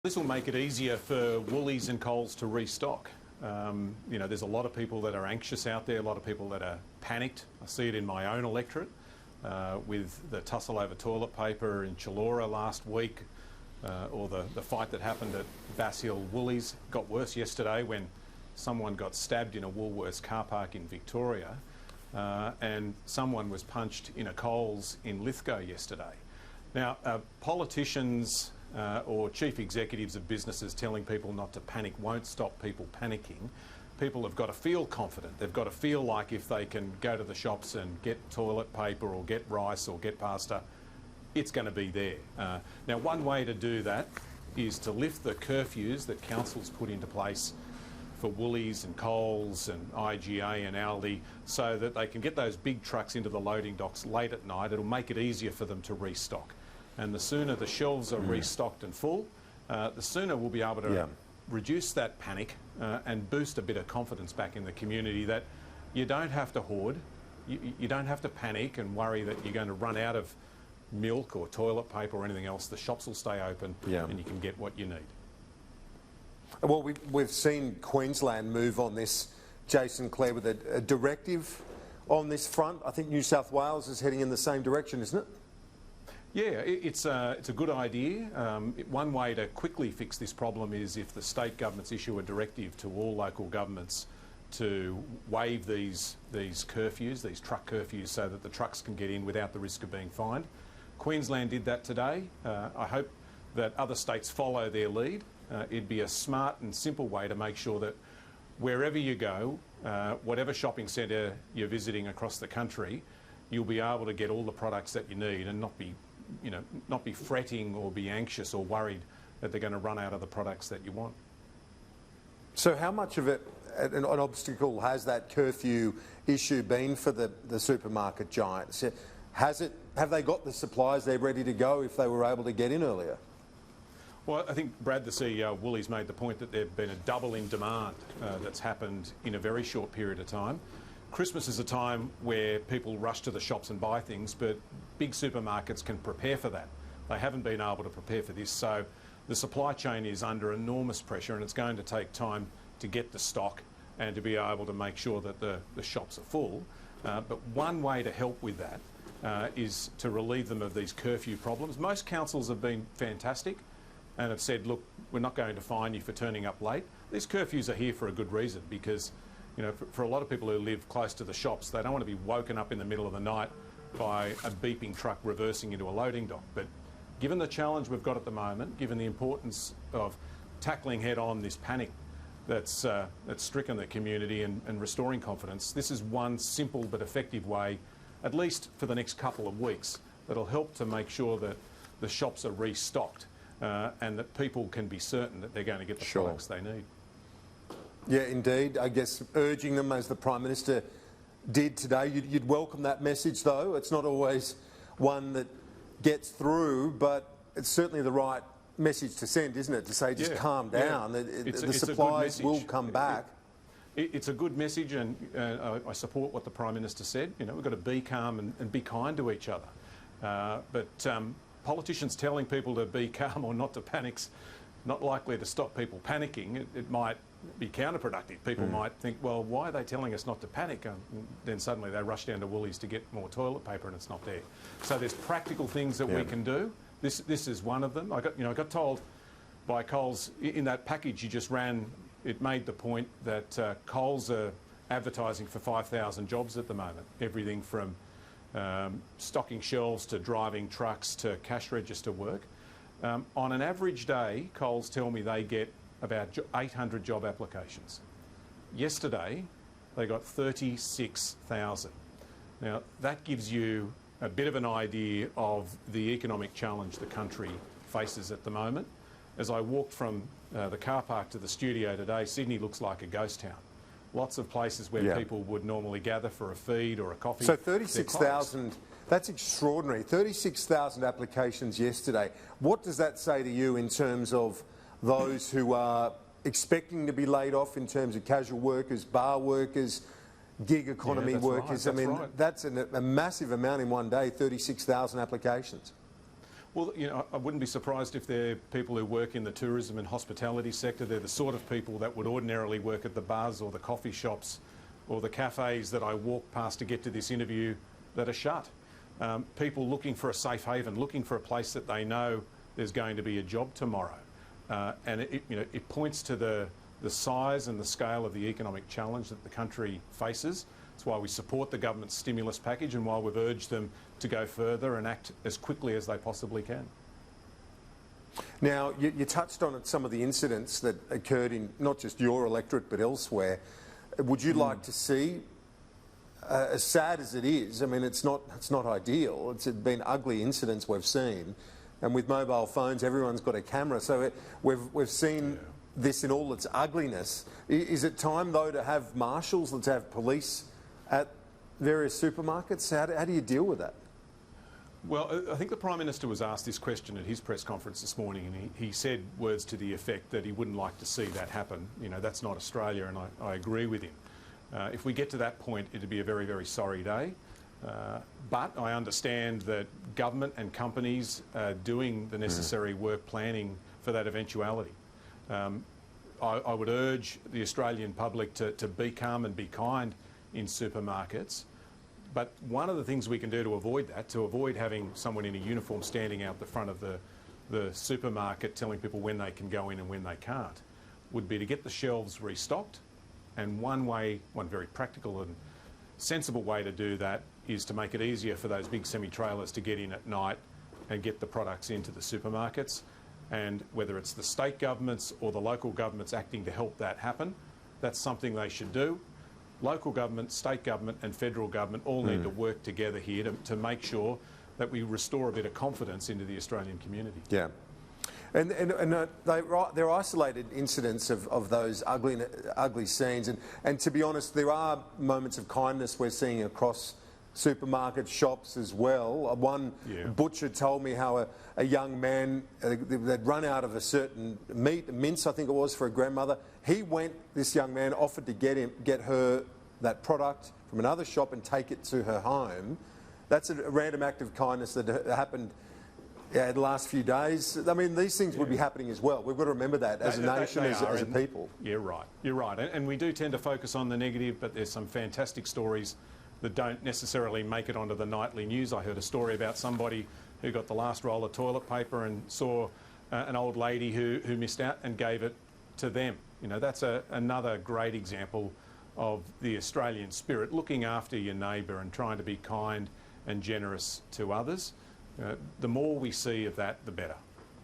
This will make it easier for Woolies and Coles to restock. You know, there's a lot of people that are anxious out there, a lot of people that are panicked. I see it in my own electorate with the tussle over toilet paper in Chullora last week, or the fight that happened at Bass Hill Woolies. Got worse yesterday when someone got stabbed in a Woolworths car park in Victoria, and someone was punched in a Coles in Lithgow yesterday. Now, politicians or chief executives of businesses telling people not to panic won't stop people panicking. People have got to feel confident. They've got to feel like if they can go to the shops and get toilet paper or get rice or get pasta, it's going to be there. Now, one way to do that is to lift the curfews that councils put into place for Woolies and Coles and IGA and Aldi, so that they can get those big trucks into the loading docks late at night. It'll make it easier for them to restock. And the sooner the shelves are restocked and full, the sooner we'll be able to reduce that panic and boost a bit of confidence back in the community that you don't have to hoard, you don't have to panic and worry that you're going to run out of milk or toilet paper or anything else. The shops will stay open and you can get what you need. Well, we've seen Queensland move on this, Jason Clare, with a directive on this front. I think New South Wales is heading in the same direction, isn't it? Yeah, it's a good idea. One way to quickly fix this problem is if the state governments issue a directive to all local governments to waive these curfews, these truck curfews, so that the trucks can get in without the risk of being fined. Queensland did that today. I hope that other states follow their lead. It'd be a smart and simple way to make sure that wherever you go, whatever shopping centre you're visiting across the country, you'll be able to get all the products that you need and not be fretting or be anxious or worried that they're going to run out of the products that you want. So how much of it, an obstacle, has that curfew issue been for the supermarket giants? Have they got the supplies they're ready to go if they were able to get in earlier? Well, I think Brad, the CEO of Woolies, made the point that there's been a double in demand that's happened in a very short period of time. Christmas is a time where people rush to the shops and buy things, but big supermarkets can prepare for that. They haven't been able to prepare for this, so the supply chain is under enormous pressure, and it's going to take time to get the stock and to be able to make sure that the shops are full. But one way to help with that is to relieve them of these curfew problems. Most councils have been fantastic and have said, look, we're not going to fine you for turning up late. These curfews are here for a good reason, because you know, for a lot of people who live close to the shops, they don't want to be woken up in the middle of the night by a beeping truck reversing into a loading dock. But given the challenge we've got at the moment, given the importance of tackling head-on this panic that's stricken the community and restoring confidence, this is one simple but effective way, at least for the next couple of weeks, that'll help to make sure that the shops are restocked and that people can be certain that they're going to get the products they need. Yeah, indeed. I guess urging them, as the Prime Minister did today. You'd welcome that message, though. It's not always one that gets through, but it's certainly the right message to send, isn't it? To say, just calm down. The supplies will come back. It's a good message, and I support what the Prime Minister said. You know, we've got to be calm and be kind to each other. But politicians telling people to be calm or not to panic's not likely to stop people panicking. It might be counterproductive. People might think, well, why are they telling us not to panic? Then suddenly they rush down to Woolies to get more toilet paper and it's not there. So there's practical things that we can do. This is one of them. I got told by Coles in that package you just ran, it made the point that Coles are advertising for 5,000 jobs at the moment. Everything from stocking shelves to driving trucks to cash register work. On an average day, Coles tell me they get about 800 job applications. Yesterday, they got 36,000. Now, that gives you a bit of an idea of the economic challenge the country faces at the moment. As I walked from the car park to the studio today, Sydney looks like a ghost town. Lots of places where people would normally gather for a feed or a coffee. So 36,000, that's extraordinary. 36,000 applications yesterday. What does that say to you in terms of those who are expecting to be laid off, in terms of casual workers, bar workers, gig economy workers? Right, that's a massive amount in one day, 36,000 applications. Well, you know, I wouldn't be surprised if they're people who work in the tourism and hospitality sector. They're the sort of people that would ordinarily work at the bars or the coffee shops or the cafes that I walk past to get to this interview that are shut. People looking for a safe haven, looking for a place that they know there's going to be a job tomorrow. And it points to the size and the scale of the economic challenge that the country faces. That's why we support the government's stimulus package and why we've urged them to go further and act as quickly as they possibly can. Now, you touched on some of the incidents that occurred in not just your electorate but elsewhere. Would you like to see, as sad as it is, I mean, it's not ideal. It's been ugly incidents we've seen, and with mobile phones, everyone's got a camera. So we've seen this in all its ugliness. Is it time though to have marshals, to have police at various supermarkets? How do you deal with that? Well, I think the Prime Minister was asked this question at his press conference this morning, and he said words to the effect that he wouldn't like to see that happen. You know, that's not Australia, and I agree with him. If we get to that point, it'd be a very, very sorry day. But I understand that government and companies are doing the necessary work planning for that eventuality. I would urge the Australian public to be calm and be kind in supermarkets. But one of the things we can do to avoid that, to avoid having someone in a uniform standing out the front of the supermarket telling people when they can go in and when they can't, would be to get the shelves restocked. And one very practical and sensible way to do that is to make it easier for those big semi-trailers to get in at night and get the products into the supermarkets. And whether it's the state governments or the local governments acting to help that happen, that's something they should do. Local government, state government and federal government all need to work together here to make sure that we restore a bit of confidence into the Australian community. Yeah. And they're isolated incidents of those ugly scenes. And to be honest, there are moments of kindness we're seeing across supermarket shops as well. One butcher told me how a young man, they'd run out of a certain meat, mince I think it was, for a grandmother. This young man offered to get her that product from another shop and take it to her home. That's a random act of kindness that happened the last few days. I mean, these things would be happening as well. We've got to remember that as a nation, as a people. You're right. And we do tend to focus on the negative, but there's some fantastic stories that don't necessarily make it onto the nightly news. I heard a story about somebody who got the last roll of toilet paper and saw an old lady who missed out and gave it to them. You know, that's another great example of the Australian spirit, looking after your neighbour and trying to be kind and generous to others. The more we see of that, the better.